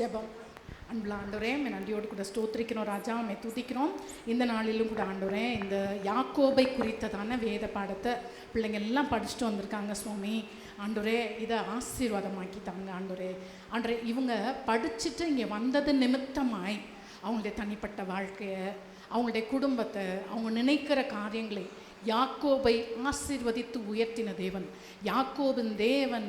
ஜெபம். அன்புள்ள ஆண்டவரே, நன்றியோடு கூட ஸ்தோத்திரிக்கிறோம் ராஜா, உம்மை துதிக்கிறோம். இந்த நாளிலும் கூட ஆண்டவரே, இந்த யாக்கோபை குறித்ததான வேத பாடத்தை பிள்ளைங்க எல்லாம் படிச்சுட்டு வந்திருக்காங்க சுவாமி. ஆண்டவரே, இதை ஆசீர்வாதமாக்கிட்டாங்க ஆண்டவரே. ஆண்டவரே, இவங்க படிச்சுட்டு இங்கே வந்தது நிமித்தமாய் அவங்களுடைய தனிப்பட்ட வாழ்க்கையை, அவங்களுடைய குடும்பத்தை, அவங்க நினைக்கிற காரியங்களை யாக்கோபை ஆசீர்வதித்து உயர்த்தின தேவன், யாக்கோபின் தேவன்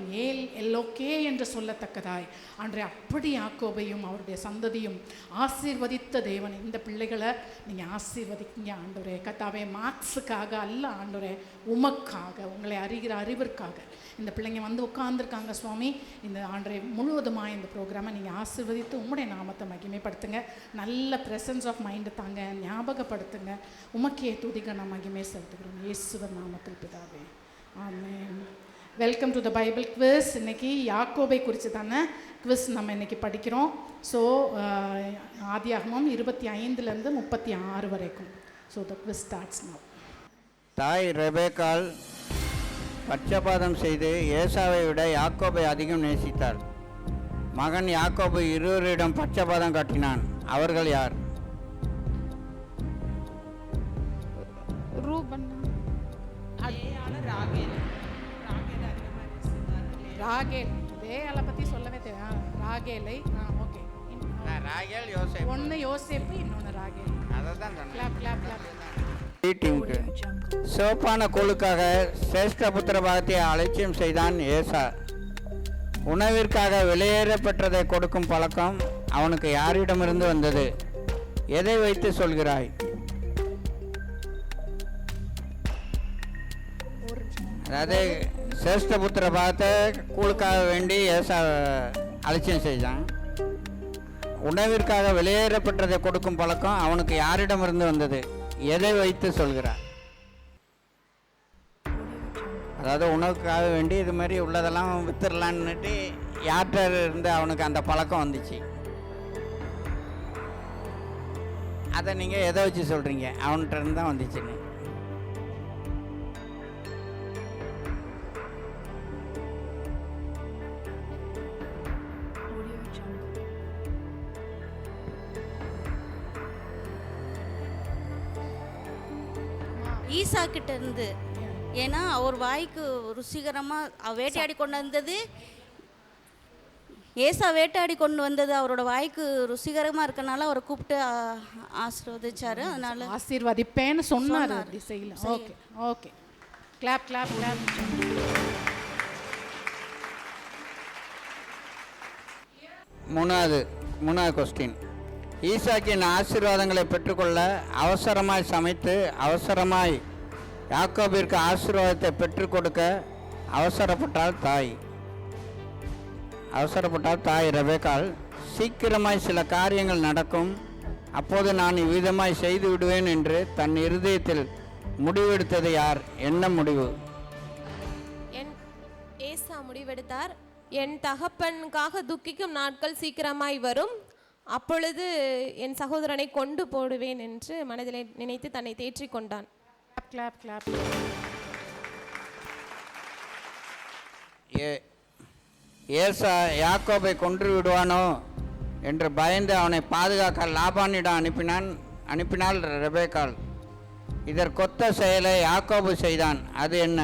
எல்லோக்கே என்று சொல்லத்தக்கதாய் அன்றைய அப்படி யாக்கோபையும் அவருடைய சந்ததியும் ஆசீர்வதித்த தேவன். இந்த பிள்ளைகளை நீங்கள் ஆசீர்வதிக்கீங்க ஆண்டவரே. கர்த்தாவே, மார்க்ஸுக்காக அல்ல ஆண்டவரே, உமக்காக, உங்களை அறிகிற அறிவிற்காக இந்த பிள்ளைங்க வந்து உட்கார்ந்துருக்காங்க சுவாமி. இந்த ஆண்டரை முழுவதுமாக இந்த ப்ரோக்ராமை நீங்கள் ஆசீர்வதித்து உம்முடைய நாமத்தை மகிமைப்படுத்துங்க. நல்ல ப்ரெசன்ஸ் ஆஃப் மைண்டு தாங்க, ஞாபகப்படுத்துங்க. உமக்கே துதிக்க நான் மகிமை செலுத்துகிறோம் இயேசுவின் நாமத்தில் பிதாவே, ஆமென். Welcome to the Bible quiz. இன்றைக்கி யாக்கோபை குறித்து தானே குவிஸ் நம்ம இன்றைக்கி படிக்கிறோம். ஸோ ஆதியாகமம் 25 36 வரைக்கும். So the quiz starts now. தாய் ரெபேக்காள் பட்சபாதம் செய்து ஏசாவை விட யாக்கோபை அதிகம் நேசித்தாள். மகன் யாக்கோபு இருவரிடம் பட்சபாதம் காட்டினான். அவர்கள் யார்? ராகேல். லேயாளை பற்றி சொல்லவே தெரியும். ராகேலை. ஓகே. ராகேல், யோசேப்பு. ஒன்று யோசேப்பு, இன்னொன்று ராகேல். அதை தான் சொன்னேன். டீமுக்கு சிவப்பான கோளுக்காக சிரேஷ்ட புத்திர பாகத்தை அலட்சியம் செய்தான் ஏசா. உணவிற்காக வெளியேறப்பட்டதை கொடுக்கும் பழக்கம் அவனுக்கு யாரிடமிருந்து வந்தது? எதை வைத்து சொல்கிறாய்? அதாவது சிரேஷ்ட புத்திர பாகத்தை கூழுக்காக வேண்டி ஏசா அலட்சியம் செய்தான். உணவிற்காக வெளியேறப்பட்டதை கொடுக்கும் பழக்கம் அவனுக்கு யாரிடமிருந்து வந்தது? எதை வைத்து சொல்கிறார்? அதாவது உணவுக்காக வேண்டி இது மாதிரி உள்ளதெல்லாம் வித்துடலான்னுட்டு யார்கிட்ட இருந்து அவனுக்கு அந்த பழக்கம் வந்துச்சு? அதை நீங்கள் எதை வச்சு சொல்கிறீங்க? அவன்கிட்ட இருந்து தான் வந்துச்சுன்னு. ஈசா கிட்ட இருந்து. ஏன்னா அவர் வாய்க்கு ருசிகரமாக வேட்டையாடி கொண்டு வந்தது, ஏசா வேட்டையாடி கொண்டு வந்தது அவரோட வாய்க்கு ருசிகரமாக இருக்கனால அவரை கூப்பிட்டு ஆசீர்வதிச்சாரு. அதனால ஆசீர்வதிப்பேன்னு சொன்னார் திசையில். Okay okay, clap clap clap. மூணாவது கொஸ்டின். ஈசாக்கின் ஆசீர்வாதங்களை பெற்றுக்கொள்ள அவசரமாய் சமைத்து அவசரமாய் யாக்கோபிற்கு ஆசீர்வாதத்தை பெற்றுக் கொடுக்க அவசரப்பட்டாள் தாய் ரெபேக்காள். சீக்கிரமாய் சில காரியங்கள் நடக்கும், அப்போது நான் இவ்விதமாய் செய்து விடுவேன் என்று தன் இருதயத்தில் முடிவெடுத்தது யார்? என்ன முடிவு? ஏசா முடிவெடுத்தார், என் தகப்பனுக்காக துக்கிக்கும் நாட்கள் சீக்கிரமாய் வரும், அப்பொழுது என் சகோதரனை கொண்டு போடுவேன் என்று மனதிலே நினைத்து தன்னை தேற்றிக் கொண்டான். ஏசா யாக்கோபை கொன்று விடுவானோ என்று பயந்து அவனை பாதுகாக்க லாபானிடம் அனுப்பினாள் ரெபேக்காள். இதற்கொத்த செயலை யாக்கோபு செய்தான். அது என்ன?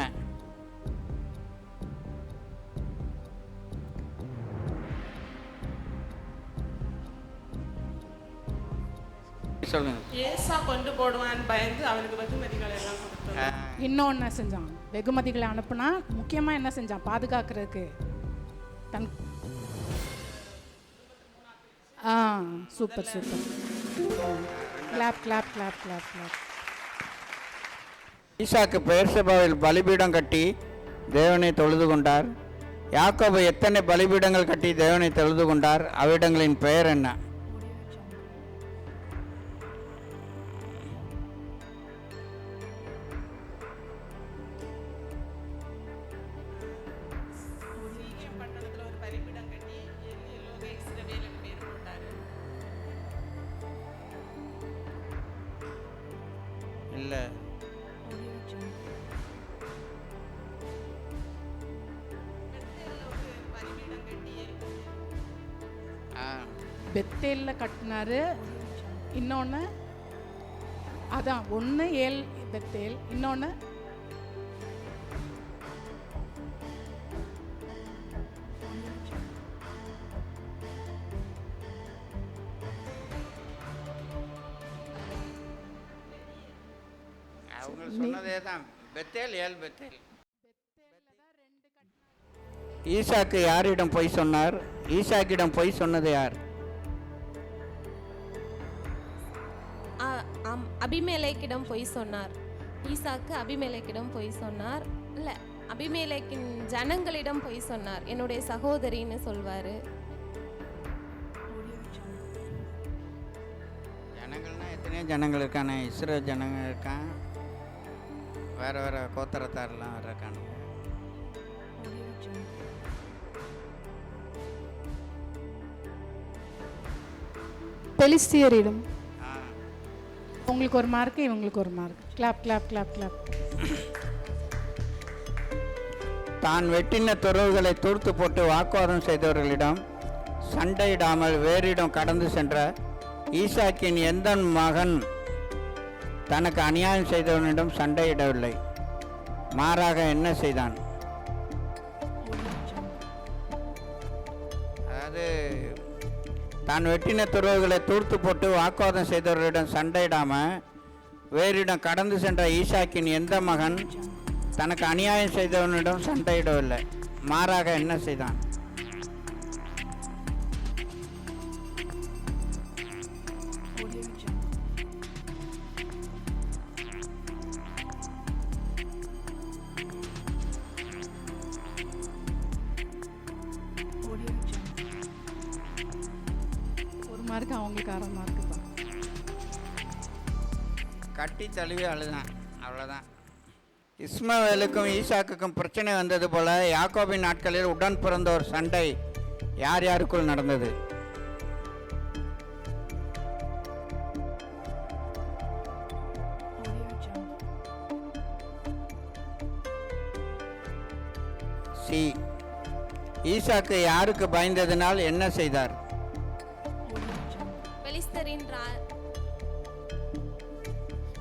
ஏசா கொண்டு போடுவான் பயந்து அவனுக்கு வெகுமதிகளை எல்லாம் கொடுத்தான். இன்னொன்று செஞ்சான், வெகுமதிகளை அனுப்புனா முக்கியமாக என்ன செஞ்சான்? பாதுகாக்கிறதுக்கு தன் super super, clap clap clap clap clap. ஈசாக்கு பெயர்சபாவில் பலிபீடம் கட்டி தேவனை தொழுது கொண்டார். யாக்கோபு எத்தனை பலிபீடங்கள் கட்டி தேவனை தொழுது கொண்டார்? அவ்விடங்களின் பெயர் என்ன? இல்லை, பெத்தேலில் கட்டினாரு, இன்னொன்று அதான் ஒன்று ஏல் பெத்தேல், இன்னொன்று அவங்க சொன்னதே தான், பெத்தேல் ஏல் பெத்தேல். ஈசாக்கு யாரிடம் பொய் சொன்னார்? ஈசாக்கிடம் பொய் சொன்னது யார்? அபிமெலேக்கிடம் பொய் சொன்னார். ஈசாக்கு அபிமெலேக்கிடம் பொய் சொன்னார். இல்லை, அபிமெலேக்கின் ஜனங்களிடம் பொய் சொன்னார். என்னுடைய சகோதரின்னு சொல்வார். ஜனங்கள்னா எத்தனையோ ஜனங்கள் இருக்கானே, இஸ்ரேல் ஜனங்க இருக்கான், வேறு வேறு கோத்திரத்தாரெல்லாம் இருக்கானு. பெலிஸ்தியரிடம். உங்களுக்கு ஒரு மார்க்கு, இவங்களுக்கு ஒரு mark. Clap clap clap clap. தான் வெட்டின துறவுகளை தூர்த்து போட்டு வாக்குவாதம் செய்தவர்களிடம் சண்டையிடாமல் வேறிடம் கடந்து சென்ற ஈசாக்கின் எந்த மகன் தனக்கு அநியாயம் செய்தவனிடம் சண்டையிடவில்லை, மாறாக என்ன செய்தான்? அதாவது தான் வெட்டின துறவுகளை தூர்த்து போட்டு வாக்குவாதம் செய்தவர்களிடம் சண்டையிடாமல் வேறிடம் கடந்து சென்ற ஈசாக்கின் எந்த மகன் தனக்கு அநியாயம் செய்தவனிடம் சண்டையிடவில்லை, மாறாக என்ன செய்தான்? ஒரு மார்க்கு அவங்களுக்கு, அரை மார்க்கு தான். கட்டி தழுவி அழுதான், அவ்வளோதான். இஸ்மவேலுக்கும் ஈசாக்குக்கும் பிரச்சனை வந்தது போல யாக்கோபின் நாட்களில் உடன் பிறந்த ஒரு சண்டை யார் யாருக்குள் நடந்தது? சி. ஈசாக்கு யாருக்கு பயந்ததினால் என்ன செய்தார்?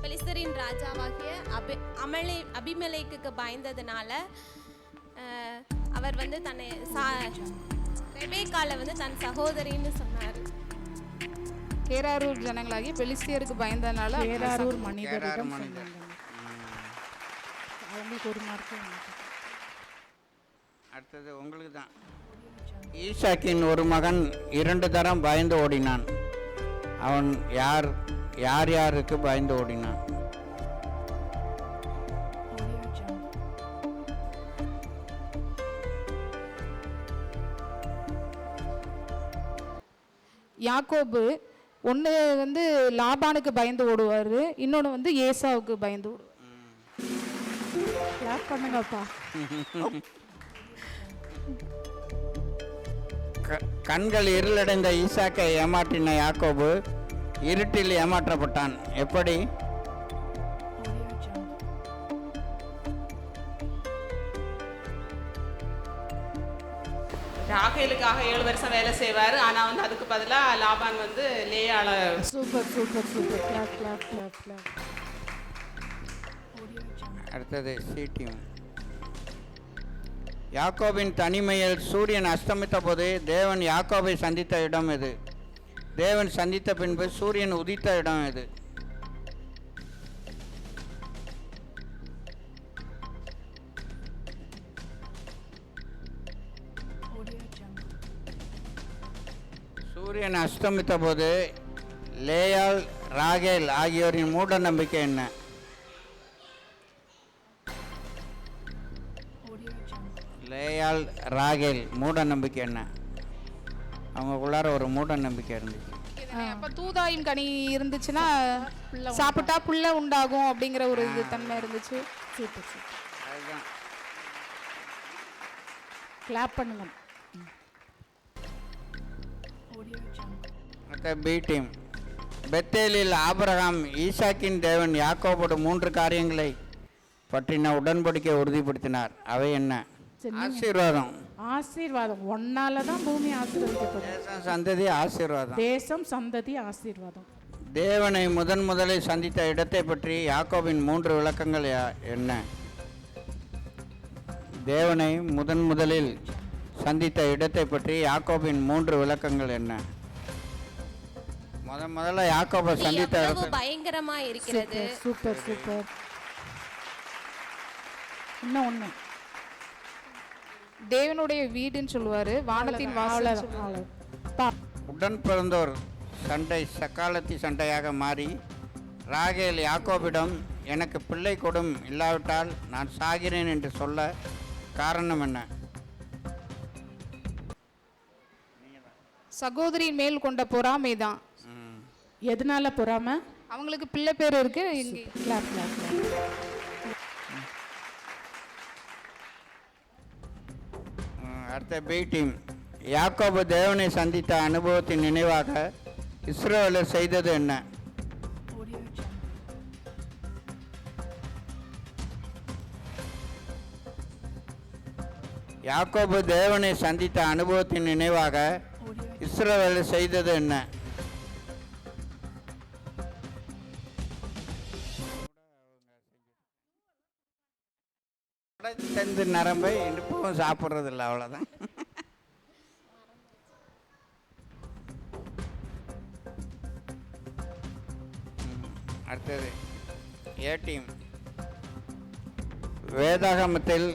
பெலிஸ்தரின் ராஜாவாகிய அபிமெலேக்குக்கு பயந்ததுனால அவர் வந்து தன்னை ரெபேக்கால வந்து தன் சகோதரின்னு சொன்னார். கேராரூர் ஜனங்களாகிய பெலிஸ்தியருக்கு பயந்ததுனால கேராரூர் மனிதரிடம் சொன்னாங்க. அவங்களுக்கு ஒரு மார்க்கு. அடுத்தது உங்களுக்கு தான். ஈசாக்கின் ஒரு மகன் 2 தரம் பயந்து ஓடினான். அவன் யார் யாருக்கு பயந்து ஓடினான்? யாக்கோபு ஒன்று வந்து லாபானுக்கு பயந்து ஓடுவார், இன்னொன்று வந்து ஏசாவுக்கு பயந்து ஓடுவார். கிளாப் பண்ணுங்கப்பா. கண்கள் இருளடைந்த ஈசாக்கை ஏமாற்றின யாக்கோபு இருட்டில் ஏமாற்றப்பட்டான். எப்படி? ராகேலுக்காக 7 வருஷம் வேலை செய்வார். ஆனால் வந்து அதுக்கு பதிலாக லாபான் வந்து லேயால. Super super super. Clap clap clap clap. அடுத்தது சீட்டியும். யாக்கோபின் தனிமையில் சூரியன் அஸ்தமித்த போது தேவன் யாக்கோபை சந்தித்த இடம் எது? தேவன் சந்தித்த பின்பு சூரியன் உதித்த இடம் எது? சூரியன் அஸ்தமித்த போது லேயால் ராகேல் ஆகியோரின் மூட நம்பிக்கை என்ன? லேயால் ராகேல் மூட நம்பிக்கை என்ன? அவங்களுக்குள்ளார ஒரு மூட நம்பிக்கை இருந்துச்சு. அப்போ தூதாயும் கனி இருந்துச்சுன்னா சாப்பிட்டா புள்ள உண்டாகும் அப்படிங்கிற ஒரு இது தன்மை இருந்துச்சு. Super super. அதுதான். கிளாப் பண்ணுங்க. மற்ற பி டீம். பெத்தேலில் ஆபிரகாம் ஈசாக்கின் தேவன் யாக்கோபோடு 3 காரியங்களை பற்றின உடன்படிக்கை உறுதிப்படுத்தினார். அவை என்ன? ஆசீர்வாதம். ஆசீர்வாதம். ஒன்னால தான் பூமி ஆசீர்வதிக்கப்படும். தேசம் சந்ததி ஆசீர்வாதம். தேசம் சந்ததி ஆசீர்வாதம். தேவனை முதலில் சந்தித்த இடத்தை பற்றி யாக்கோபின் 3 விளக்கங்கள் என்ன? தேவனை முதலில் சந்தித்த இடத்தை பற்றி யாக்கோபின் 3 விளக்கங்கள் என்ன? முதல்ல யாக்கோபை சந்தித்த எவ்வளவு இடத்தை பயங்கரமா இருக்கிறது. Super super. இன்னும் ஒண்ணு, தேவனுடைய வீடுன்னு சொல்லுவாரு, வானத்தின் வாசல் சொல்லுவாரு. உடன் பிறந்தோர் சண்டை சக்காலத்தி சண்டையாக மாறி ராகேல் யாக்கோபிடம் எனக்கு பிள்ளை கொடும், இல்லாவிட்டால் நான் சாகிறேன் என்று சொல்ல காரணம் என்ன? சகோதரியின் மேல் கொண்ட பொறாமை தான். எதனால பொறாம? அவங்களுக்கு பிள்ளை பேர் இருக்கு. Clap clap clap. அடுத்த பி டீம். யாக்கோபு தேவனை சந்தித்த அனுபவத்தின் நினைவாக இஸ்ரவேலர் செய்தது என்ன? யாக்கோபு தேவனை சந்தித்த அனுபவத்தின் நினைவாக இஸ்ரவேலர் செய்தது என்ன? தந்து நரம்பை இடுப்பும் சாப்பிட்றது இல்லை, அவ்வளோதான். அடுத்தது ஏ டீம். வேதாகமத்தில்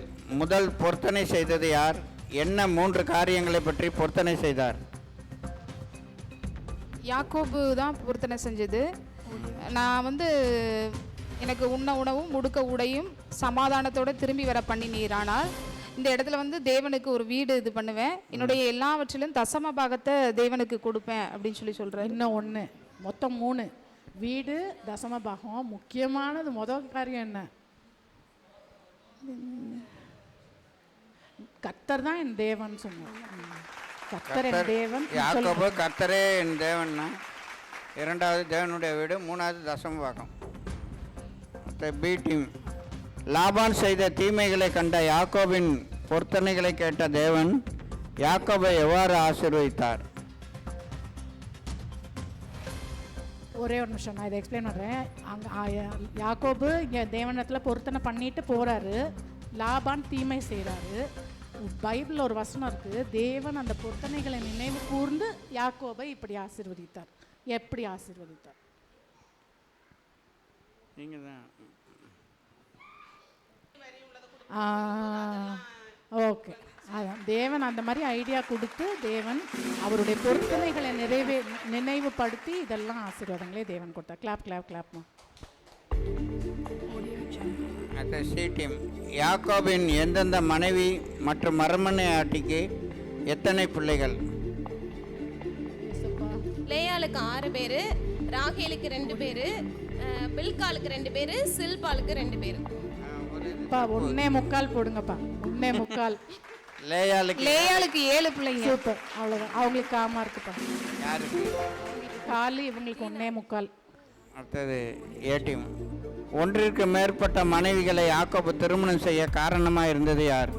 முதல் பொருத்தனை செய்தது யார்? என்ன 3 காரியங்களை பற்றி பொருத்தனை செய்தார்? யாக்கோபு தான் பொருத்தனை செஞ்சது. நான் எனக்கு உண்ண உணவும் முடுக்க உடையும் சமாதானத்தோட திரும்பி வர பண்ணினீரானால் இந்த இடத்துல தேவனுக்கு ஒரு வீடு இது பண்ணுவேன், என்னுடைய எல்லாவற்றிலும் தசம பாகத்தை தேவனுக்கு கொடுப்பேன் அப்படின்னு சொல்கிறேன். இன்னும் ஒன்று, மொத்தம் 3. வீடு, தசம பாகம். முக்கியமானது முதல் காரியம் என்ன? கர்த்தர் தான் என் தேவன் சொன்னார். கர்த்தர் என் தேவன். யாக்கோபு கர்த்தரே என் தேவன்னா, 2வது தேவனுடைய வீடு, 3வது தசம பாகம். B team. லாபான் செய்த தீமைகளை கண்ட யாக்கோபின் பொருத்தனைகளை கேட்ட தேவன் யாக்கோபை எவ்வாறு ஆசீர்வதித்தார்? ஒரே ஒரு நிமிஷம், நான் இதை எக்ஸ்பிளைன் பண்ணுறேன். அங்கே யாக்கோபு இங்கே தேவனத்தில் பொருத்தனை பண்ணிட்டு போகிறாரு, லாபான் தீமை செய்கிறாரு. பைபிளில் ஒரு வசனம் இருக்குது, தேவன் அந்த பொருத்தனைகளை நினைவு கூர்ந்து யாக்கோபை இப்படி ஆசீர்வதித்தார். எப்படி ஆசீர்வதித்தார்? நீங்கள் தான். ஓகே, அதான் தேவன் அந்த மாதிரி ஐடியா கொடுத்து தேவன் அவருடைய பொருத்தனைகளை நினைவுபடுத்தி இதெல்லாம் ஆசீர்வாதங்களே தேவன் கொடுத்தார். கிளாப் கிளாப் கிளாப்மா. அடுத்த சி டீம். யாக்கோபின் எந்தெந்த மனைவி மற்றும் மறுமனையாட்டிக்கு எத்தனை பிள்ளைகள்? லேயாளுக்கு 6 பேரு, ராகேலுக்கு 2 பேரு, பில்காலுக்கு 2 பேரு, சில்பாலுக்கு 2 பேரு. ஒன்னே முக்கால் போடுங்கப்பா, ஒன்னே முக்கால். லேயாளுக்கு 7 பிள்ளைங்க. சூப்பர், அவ்வளோதான். அவங்களுக்கு காமா இருக்குப்பா. யாருக்கு? காலி, இவங்களுக்கு ஒன்னே முக்கால். அடுத்தது ஏ டீம். ஒன்றிற்கு மேற்பட்ட மனைவிகளை யாக்கோபு திருமணம் செய்ய காரணமாக இருந்தது யார்?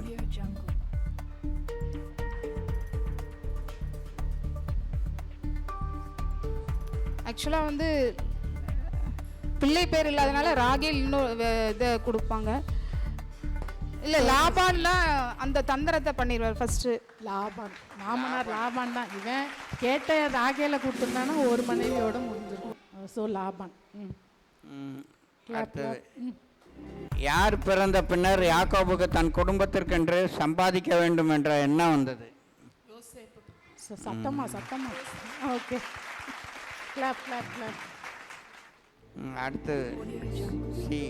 ஆக்சுவலாக பிள்ளை பேர் இல்லாதனால ராகேல் இன்னும் இதை கொடுப்பாங்க. இல்லை, லாபான்லாம் அந்த தந்திரத்தை பண்ணிடுவார் ஃபர்ஸ்ட்டு. லாபான் மாமனார் லாபான் தான். இவன் கேட்ட ராகேல கொடுத்துருந்தானா ஒரு மனைவியோட முடிஞ்சிருக்கும். ஸோ லாபான். அடுத்தது யார் பிறந்த பின்னர் யாக்கோபுக்கு தன் குடும்பத்திற்கென்று சம்பாதிக்க வேண்டும் என்ற எண்ணம் வந்தது? சத்தமா சத்தமா. Okay, clap clap clap. அடுத்தது சி.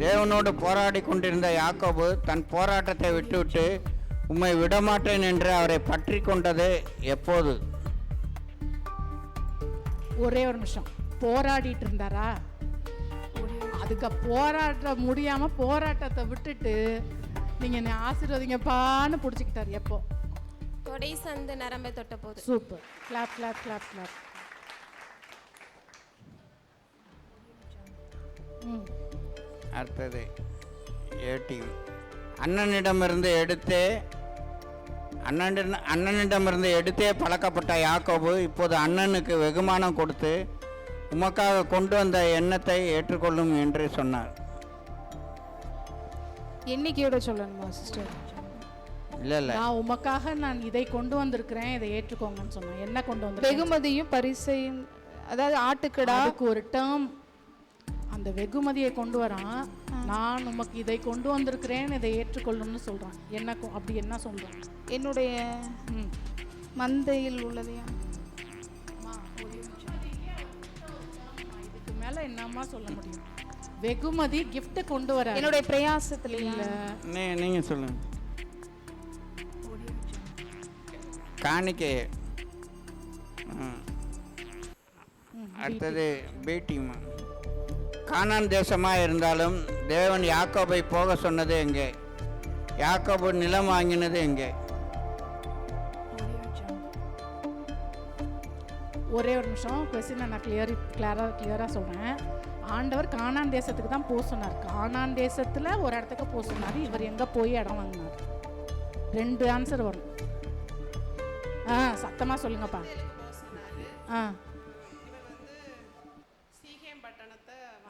தேவனோடு போராடி கொண்டிருந்த யாக்கோபு தன் போராட்டத்தை விட்டுவிட்டு உம்மை விடமாட்டேன் என்று அவரை பற்றி கொண்டது எப்போது? ஒரே ஒரு நிமிஷம். போராடிட்டு இருந்தாரா? அதுக்கு போராட்ட முடியாம போராட்டத்தை விட்டுட்டு நீங்க என்னை ஆசீர்வதிங்கப்பான்னு பிடிச்சிக்கிட்டாரு. எப்போ? தொடை சந்து நரம்பை தொட்ட போது. Super, clap clap clap clap. அடுத்தது ஏ டீம். அண்ணனிடமிருந்து எடுத்தே பழக்கப்பட்ட யாக்கோபு இப்போது அண்ணனுக்கு வெகுமானம் கொடுத்து உமக்காக கொண்டு வந்த எண்ணத்தை ஏற்றுக்கொள்ளும் என்று சொன்னார். எண்ணிக்கையோட சொல்லணுமா சிஸ்டர்? இல்லை நான் உமக்காக நான் இதை கொண்டு வந்திருக்கிறேன், இதை ஏற்றுக்கோங்கன்னு சொன்னேன். என்ன கொண்டு வந்திருக்கேன்? வெகுமதியும் பரிசையும், அதாவது ஆட்டுக்கடா. அதுக்கு ஒரு டேர்ம், அந்த வெகுமதியை கொண்டு வரான். நான் உமக்கு இதை கொண்டு வந்திருக்கிறேன், இதை ஏற்றுக்கொள்ளும்னு சொல்றான். என்ன அப்படி என்ன சொல்றான்? என்னுடைய மந்தையில் உள்ளதையும். இதுக்கு மேல என்னம்மா சொல்ல முடியும்? வெகுமதி gift கொண்டு வர என்னுடைய பிரயாசத்துல இல்ல. நீங்கள் சொல்லுங்க. காணிக்கை. அடுத்தது பேட்டிமா. கானான் தேசமாக இருந்தாலும் தேவன் யாக்கோபை போக சொன்னது எங்கே? யாக்கோபு நிலம் வாங்கினது எங்கே? ஒரே ஒரு நிமிஷம் கொஸ்டினை நான் கிளியராக சொல்கிறேன். ஆண்டவர் கானான் தேசத்துக்கு தான் போக சொன்னார். கானான் தேசத்தில் ஒரு இடத்துக்கு போக சொன்னார். இவர் எங்கே போய் இடம் வாங்கினார்? 2 ஆன்சர் வரும். சத்தமாக சொல்லுங்கப்பா.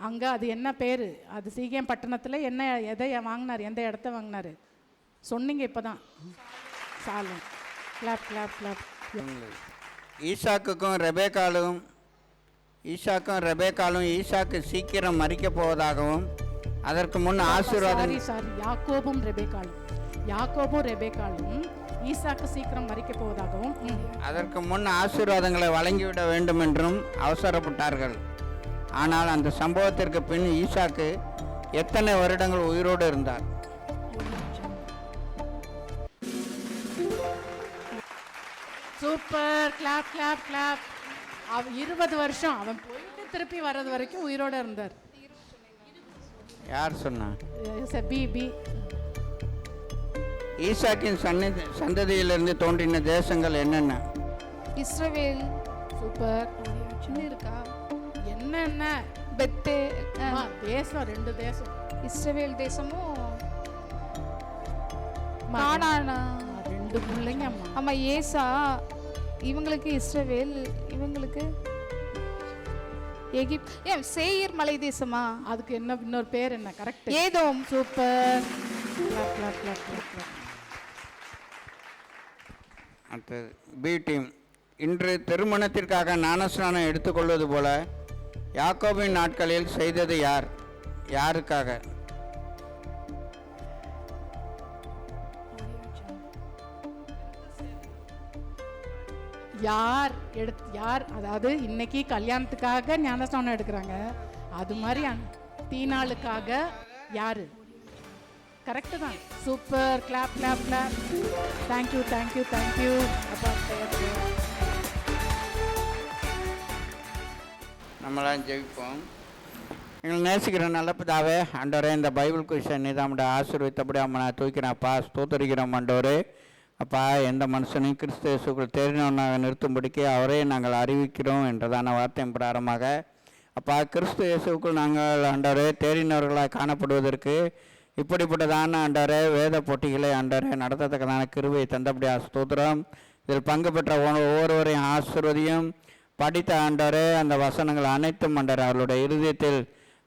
அங்கே அது என்ன பேர்? அது சீகேம் பட்டணத்தில் என்ன எதை வாங்கினார்? எந்த இடத்த வாங்கினார் சொன்னீங்க இப்போ தான். சாலும். Clap clap clap. ஈசாக்கும் ரெபேக்காலும் ஈசாக்கு சீக்கிரம் மரிக்கப் போவதாகவும் அதற்கு முன் ஆசீர்வாதம். யாக்கோபும் ரெபேக்காலும் ஈசாக்கு சீக்கிரம் மரிக்கப் போவதாகவும் அதற்கு முன் ஆசீர்வாதங்களை வழங்கிவிட வேண்டும் என்றும் அவசரப்பட்டார்கள். ஆனால் அந்த சம்பவத்திற்கு பின் ஈசாக்கு எத்தனை வருடங்கள் உயிரோடு இருந்தார்? சூப்பர். Clap clap clap. 20 வருஷம் அவன் போயிட்டு திருப்பி வர்றது வரைக்கும் உயிரோட இருந்தார். யார் சொன்னா? பி. ஈசாக்கின் சந்ததியிலிருந்து தோன்றின தேசங்கள் என்னென்ன? இஸ்ரவேல். சூப்பர். இருக்கா? என்னென்ன? பெத்தே தேசம் 2 தேசம். இஸ்ரவேல் தேசமும் கானானா 2 பிள்ளைங்க. ஆமா, ஏசா. இவங்களுக்கு இஸ்ரவேல், இவங்களுக்கு சேயீர் மலை தேசமா? அதுக்கு என்ன இன்னொரு பேர் என்ன? கரெக்ட், ஏதோம். சூப்பர். அடுத்தது பி டீம். இன்று திருமணத்திற்காக ஞானஸ்நானம் எடுத்துக்கொள்வது போல யாக்கோபின் நாட்களில் செய்தது யார்? யாருக்காக? யார் அதாவது இன்னைக்கு கல்யாணத்துக்காக ஞானஸ்நானம் எடுக்கிறாங்க, அது மாதிரி தீனாளுக்காக யாரு? கரெக்டு தான். Super. Clap clap clap. Thank you thank you thank you. நம்மளாம் ஜெயிப்போம். எங்களை நேசிக்கிற நல்ல பிதாவே, ஆண்டவரே, இந்த பைபிள் கொஷன் நீதாமட ஆசீர்வதித்தபடி அம்மா நான் தூக்கிறேன்ப்பா. ஸ்தோத்தரிக்கிறோம் ஆண்டவரே. அப்பா, எந்த மனுஷனையும் கிறிஸ்து இயேசுக்குள் தேறினவனாக நிறுத்தும்படிக்கு அவரே நாங்கள் அறிவிக்கிறோம் என்றதான வார்த்தையின் பிரகாரமாக அப்பா, கிறிஸ்து இயேசுக்குள் நாங்கள் ஆண்டவரே தேறினவர்களாக காணப்படுவதற்கு இப்படிப்பட்டதான ஆண்டவரே வேத போட்டிகளை ஆண்டவரே நடத்தத்தக்கதான கிருபையை தந்தபடியா ஸ்தோத்திரம். இதில் பங்கு பெற்ற ஒவ்வொருவரையும் ஆசீர்வதியும். படித்த ஆண்டவரே அந்த வசனங்கள் அனைத்தும் ஆண்டவரே அவர்களுடைய இருதயத்தில்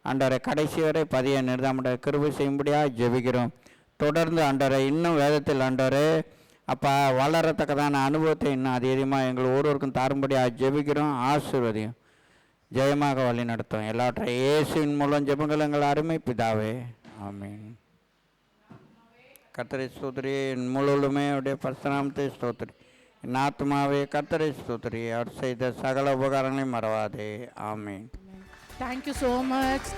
ஆண்டவரே கடைசி வரை பதிய நிறுத்தாம கிருபை செய்யும்படியாக ஜெபிக்கிறோம். தொடர்ந்து ஆண்டவரே இன்னும் வேதத்தில் ஆண்டவரே அப்பா வளரத்தக்கதான அனுபவத்தை இன்னும் அதிகமாக எங்கள் ஒவ்வொருவருக்கும் தாரும்படியாக ஜெபிக்கிறோம். ஆசீர்வதியும். ஜெயமாக வழி நடத்தும். எல்லாவற்றையும் இயேசுவின் மூலம் ஜெபங்கள் எங்கள் அருமை பிதாவே, ஆமீன். கர்த்தரை ஸ்தோத்திரி, என் முழுவதுமே அவருடைய பரிசுநாமத்தை ஸ்தோத்திரி. என் ஆத்மாவே கர்த்தரை ஸ்தோத்திரி, அவர் செய்த சகல உபகாரங்களையும் மறவாதே, ஆமீன். Thank you so much.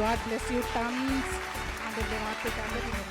God bless you. டன்ஸ். அந்த வார்த்தைக்காக நீங்கள்